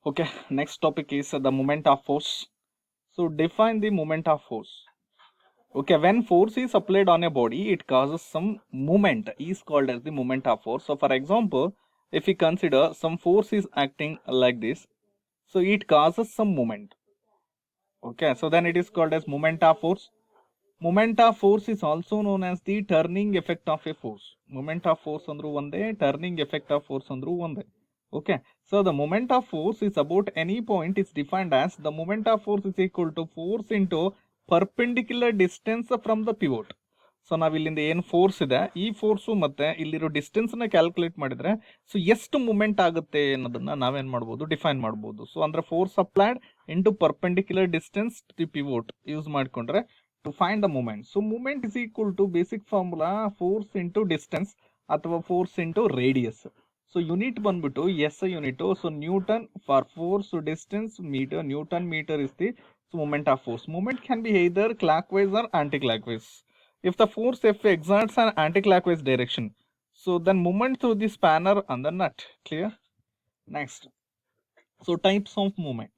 Okay, next topic is the moment of force. So define the moment of force. Okay, when force is applied on a body, it causes some movement, is called as the moment of force. So for example, if we consider some force is acting like this, so it causes some movement. Okay, so then it is called as moment of force. Moment of force is also known as the turning effect of a force. Moment of force andru onde, turning effect of force andru onde. Okay, so the moment of force is about any point is defined as the moment of force is equal to force into perpendicular distance from the pivot. So ನಾವು ಇಲ್ಲಿಂದ ಏನು force ಇದೆ ಈ force ಮತ್ತೆ ಇಲ್ಲಿರೋ distance ನ calculate ಮಾಡಿದ್ರೆ so ಎಷ್ಟು ಮೂಮೆಂಟ್ ಆಗುತ್ತೆ ಅನ್ನೋದನ್ನ ನಾವೇನ್ ಮಾಡ್ಬೋದು ಡಿಫೈನ್ ಮಾಡ್ಬೋದು. ಸೊ ಅಂದ್ರೆ force applied into perpendicular distance to pivot use ಮಾಡ್ಕೊಂಡ್ರೆ to find the moment. So moment is equal to basic formula force into distance ಅಥವಾ force into radius. So unit ಬಂದ್ಬಿಟ್ಟು SI unit. So Newton for force distance meter. Newton meter is the moment of force. Moment can be either clockwise or anti-clockwise. If the force F exerts an anti-clockwise direction, so then moment through the spanner and the nut. Clear? Next. So types of moment.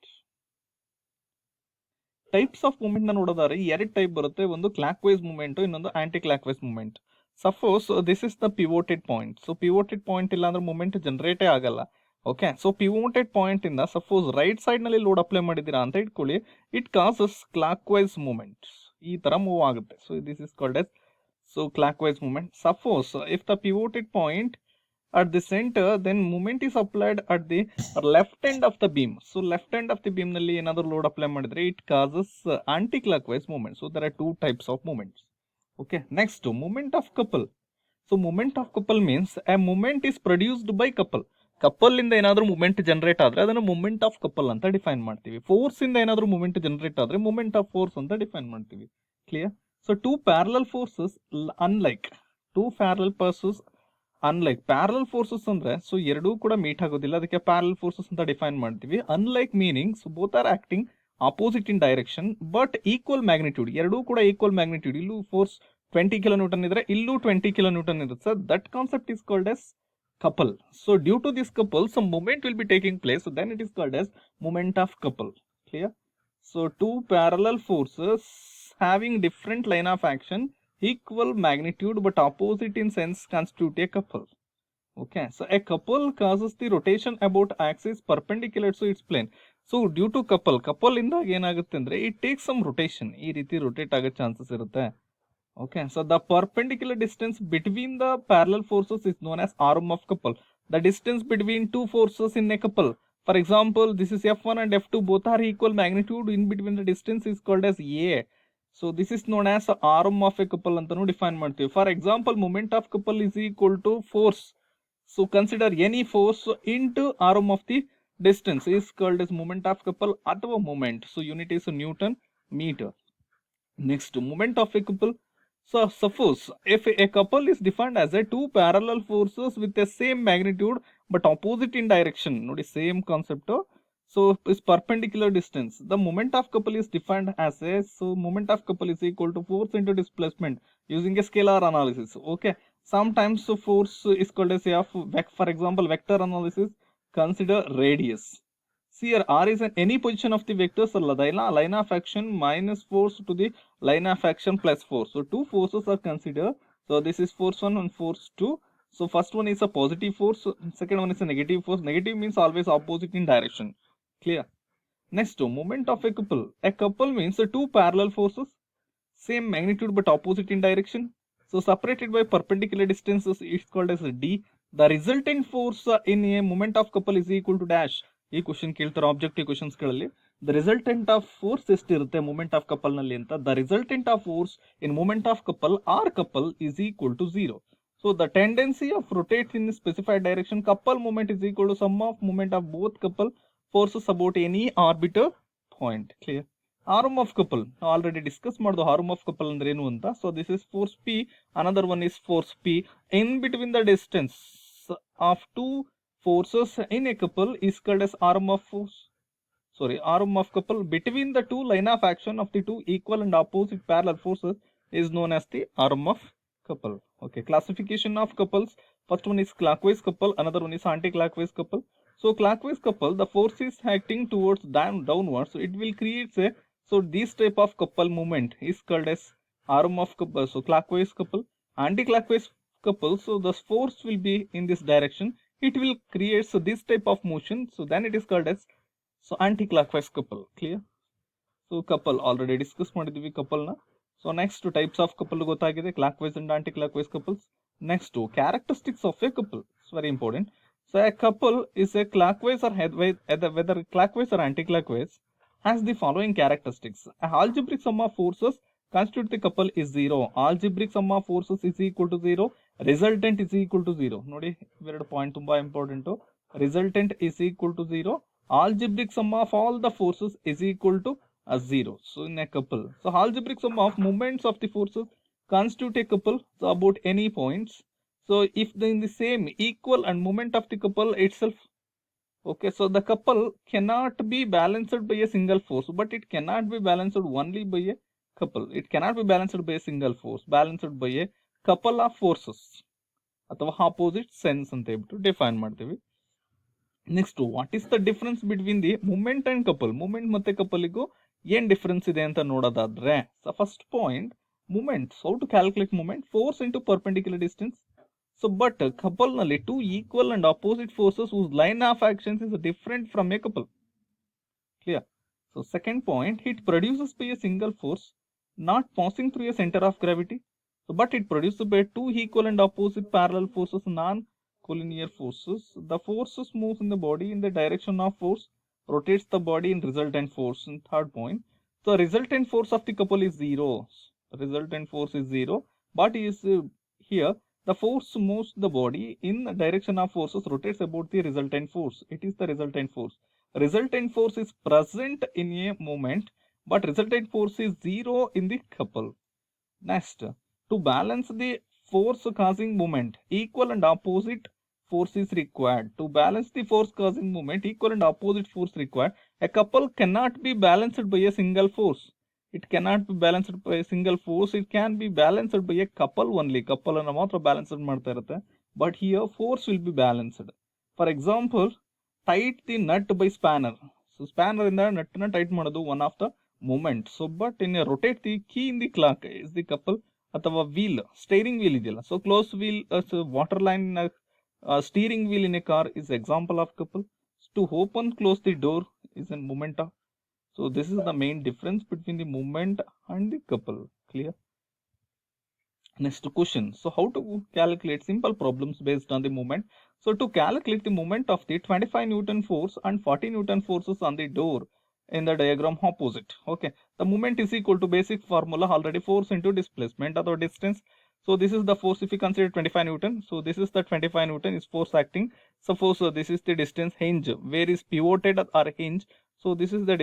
Types of movement ನ ನೋಡೋದಾದ್ರೆ ಎರಡು type ಬರುತ್ತೆ, ಒಂದು clock wise movement, ಇನ್ನೊಂದು aunty clock wise movement. Suppose this is the pivoted point. So pivoted point ಇಲ್ಲ ಅಂದ್ರೆ movement ಜನರೇಟೇ ಆಗಲ್ಲ. ಓಕೆ, ಸೊ ಪಿವೋಟೆಡ್ ಪಾಯಿಂಟ್ ಇಂದ ಸಪೋಸ್ ರೈಟ್ ಸೈಡ್ ನಲ್ಲಿ ಲೋಡ್ ಅಪ್ಲೈ ಮಾಡಿದೀರಾ ಅಂತ ಇಟ್ಕೊಳ್ಳಿ, it causes clock wise movement, ಈ ತರ ಮೂವ್ ಆಗುತ್ತೆ. So this is called as so clock wise movement. Suppose if the pivoted point at the center, then moment is applied at the left end of the beam. So left end of the beam nalli another load apply madidre it causes anti-clockwise movement. So there are two types of movements. Okay, next moment of couple. So moment of couple means a moment is produced by couple. Couple ಇಂದ ಏನಾದ್ರೂ moment generate ಆದ್ರೆ ಅದನ್ನ moment of couple ಅಂತ define ಮಾಡ್ತೀವಿ. Force ಇಂದ ಏನಾದ್ರೂ moment generate ಆದ್ರೆ moment of force ಅಂತ ಡಿಫೈನ್ ಮಾಡ್ತೀವಿ. Clear? So two parallel forces unlike two parallel forces unlike parallel forces ಅಂದ್ರೆ ಸೊ ಎರಡೂ ಕೂಡ ಮೀಟ್ ಆಗೋದಿಲ್ಲ, ಅದಕ್ಕೆ ಪ್ಯಾರಲಲ್ ಫೋರ್ಸಸ್ ಅಂತ ಡಿಫೈನ್ ಮಾಡ್ತೀವಿ. Unlike meaning so both are acting opposite in direction but equal magnitude, ಎರಡೂ ಕೂಡ ಈಕ್ವಲ್ ಮ್ಯಾಗ್ನಿಟ್ಯೂಡ್. ಇಲ್ಲೂ ಫೋರ್ಸ್ 20 ಕಿಲೋನ್ಯೂಟನ್ ಇದ್ರೆ ಇಲ್ಲೂ 20 ಕಿಲೋನ್ಯೂಟನ್ ಇರುತ್ತೆ. So that concept is called S couple. So due to this couple some movement will be taking place, so then it is called as moment of couple. Clear? So two parallel forces having different line of action, equal magnitude but opposite in sense constitute a couple. Okay, so a couple causes the rotation about axis perpendicular to its plane. So due to couple ಇಂದಾಗ ಏನಾಗುತ್ತೆ ಅಂದ್ರೆ it takes some rotation, ಈ ರೀತಿ rotate ಆಗೋ chances ಇರುತ್ತೆ. Okay, so the perpendicular distance between the parallel forces is known as arm of couple. The distance between two forces in a couple, for example this is F1 and F2, both are equal magnitude, in between the distance is called as A. So this is known as arm of a couple antanu define ಮಾಡ್ತೀವಿ. For example moment of couple is equal to force. So consider any force into arm of the distance is called as moment of couple ಅಥವಾ moment. So unit is Newton meter. Next, moment of a couple. So suppose if a couple is defined as a two parallel forces with the same magnitude but opposite in direction, nodi same concept. So is perpendicular distance. The moment of couple is defined as a, so moment of couple is equal to force into displacement using a scalar analysis. Okay, sometimes so force is called as a, for example vector analysis, consider radius. See here r is in any position of the vectors, line of action minus force to the line of action plus force. So two forces are considered. So this is force 1 and force 2. So first one is a positive force, second one is a negative force. Negative means always opposite in direction. Clear? Next, moment of a couple. A couple means two parallel forces, same magnitude but opposite in direction. So separated by perpendicular distances is called as D. The resultant force in a moment of couple is equal to dash. ಈ question ಕೇಳ್ತಾರೆ objective questions ಗಳಲ್ಲಿ. The resultant of force ಎಷ್ಟಿರುತ್ತೆ moment of couple ನಲ್ಲಿ ಅಂತ. The resultant of force in moment of couple or couple is equal to 0. So the tendency of rotate in specified direction couple moment is equal to sum of moment of both couple forces about any arbitrary point. Clear? Arm of couple already discuss ಮಾಡೋದು arm of couple ಅಂದ್ರೆ ಏನು ಅಂತ. So this is force P, another one is force P. In between the distance of two forces in a couple is called as arm of force. Arm of couple between the two line of action of the two equal and opposite parallel forces is known as the arm of couple. Okay, classification of couples. First one is clockwise couple, another one is anti-clockwise couple. So clockwise couple, the force is acting towards downwards. So it will create a, so this type of couple movement is called as arm of couple. So clockwise couple, anti-clockwise couple. So the force will be in this direction. It will create so this type of motion. So then it is called as so anti-clockwise couple. Clear? So couple already discussed ಮಾಡಿದ್ವಿ couple ನ. So next types of couple ಗೊತ್ತಾಗಿದೆ, clockwise and anti-clockwise couples. Next characteristics of a couple. It's very important. So a couple is a clockwise or whether clockwise or anti-clockwise has the following characteristics. A algebraic sum of forces constitute the couple is 0. Algebraic sum of forces is equal to 0. Resultant is equal to 0. ನೋಡಿ ಇವೆರಡು point ತುಂಬಾ important. Resultant is equal to 0. Algebraic sum of all the forces is equal to 0. So in a couple, so algebraic sum of moments of the forces constitute a couple, so about any points. So if in the same equal and moment of the couple itself, okay, so the couple cannot be balanced by a single force, but it cannot be balanced only by a couple. It cannot be balanced by a single force, balanced by a couple of forces ಅಥವಾ opposite sense ಅಂತ ಹೇಳ್ಬಿಟ್ಟು define ಮಾಡ್ತೀವಿ. Next what is the difference between the moment and couple. Moment ಮತ್ತೆ ಕಪಲ್ಗೂ ಏನ್ difference ಇದೆ ಅಂತ ನೋಡೋದಾದ್ರೆ, so first point moment, how to calculate moment, force into perpendicular distance. So but couple ನಲ್ಲಿ two equal and opposite forces whose line of actions is different from a couple. Clear? So second point, it produces by a single force not passing through a centre of gravity. So but it produced by two equal and opposite parallel forces, non-collinear forces. The forces moves in the body in the direction of force, rotates the body in resultant force. And third point, so resultant force of the couple is 0. Resultant force is 0, but is here the force moves the body in the direction of forces, rotates about the resultant force. It is the resultant force. Resultant force is present in a moment, but resultant force is 0 in the couple. Next, to balance the force causing movement, equal and opposite force is required. To balance the force causing movement, equal and opposite force required. A couple cannot be balanced by a single force. It cannot be balanced by a single force. It can be balanced by a couple only. Couple ಅನ್ನು ಮಾತ್ರ balance ಮಾಡ್ತಾ ಇರುತ್ತೆ. But here force will be balanced. For example, tight the nut by spanner. So spanner ಇಂದ nut ನ tight ಮಾಡೋದು one of the movement. So but in a rotate the key in the clock is the couple ಅಥವಾ wheel, steering wheel ಇದೆಯಲ್ಲ, so close wheel, water line, steering wheel in a car is example of couple. To open close the door is an moment of. So this is the main difference between the moment and the couple. Clear? Next question. So how to calculate simple problems based on the moment. So to calculate the moment of the 25 Newton force and 40 Newton forces on the door in the diagram opposite. Okay, the moment is equal to basic formula already, force into displacement or distance. So this is the force if you consider 25 Newton. So this is the 25 Newton is force acting. Suppose this is the distance hinge where is pivoted or hinge. So this is the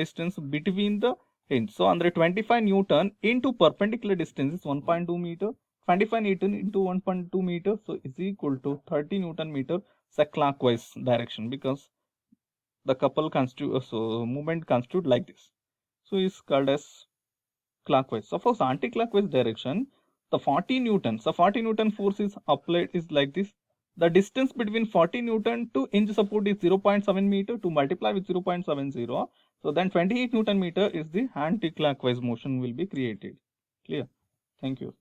distance between the hinge. So under 25 Newton into perpendicular distance is 1.2 meter. 25 Newton into 1.2 meter. So is equal to 30 Newton meter. It's a clockwise direction because the couple constitute, so movement constitute like this. So is called as clockwise. Suppose anti-clockwise direction, the 40 Newton, so 40 Newton force is applied is like this. The distance between 40 Newton to hinge support is 0.7 meter. To multiply with 0.70, so then 28 Newton meter is the anti-clockwise motion will be created. Clear? Thank you.